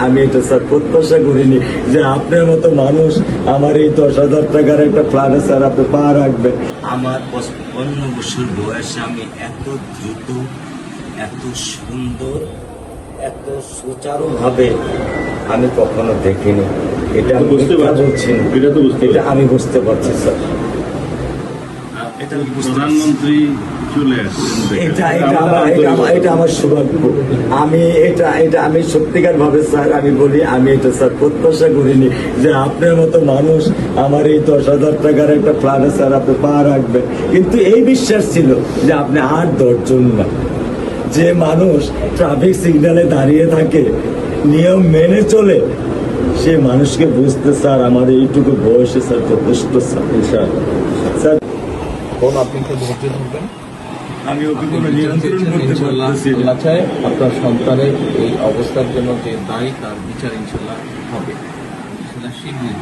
আমি এটা স্যার প্রত্যাশা করিনি যে আপনার মতো মানুষ আমার এই 10,000 টাকার একটা ফ্ল্যাটে স্যার আপনি পা রাখবেন। আমার 55 বছর বয়সে আমি এত দ্রুত, এত সুন্দর, এত সুচারুভাবে আমি কখনো দেখিনি। এটা আমি বুঝতে পারছি না, এটা আমি বুঝতে পারছি স্যার। প্রধানমন্ত্রী চলে আসছেন, এটা আমার সৌভাগ্য। আমি সত্যিকার ভাবে স্যার আমি বলি, আমি এটা স্যার প্রত্যাশা করিনি যে আপনার মতো মানুষ আমার এই 10,000 টাকার একটা ফ্ল্যাটে স্যার আপনি পা রাখবেন। কিন্তু এই বিশ্বাস ছিল যে আপনি 8-10 জন না, যে মানুষ ট্রাফিক সিগন্যালে দাঁড়িয়ে থাকে, নিয়ম মেনে চলে, সে মানুষকে বুঝতে স্যার আমার এইটুকু বয়সে স্যার যথেষ্ট স্যার। আপনি একটু ধৈর্য ধরবেন। আমি ওকে কোনো নিয়ন্ত্রণ করতে পারতেছি না। আল্লাহ চায় আপনার সন্তানের এই অবস্থার জন্য যে দায়ী তার বিচার ইনশাল্লাহ হবে, ইনশাল্লাহ শীঘ্রই।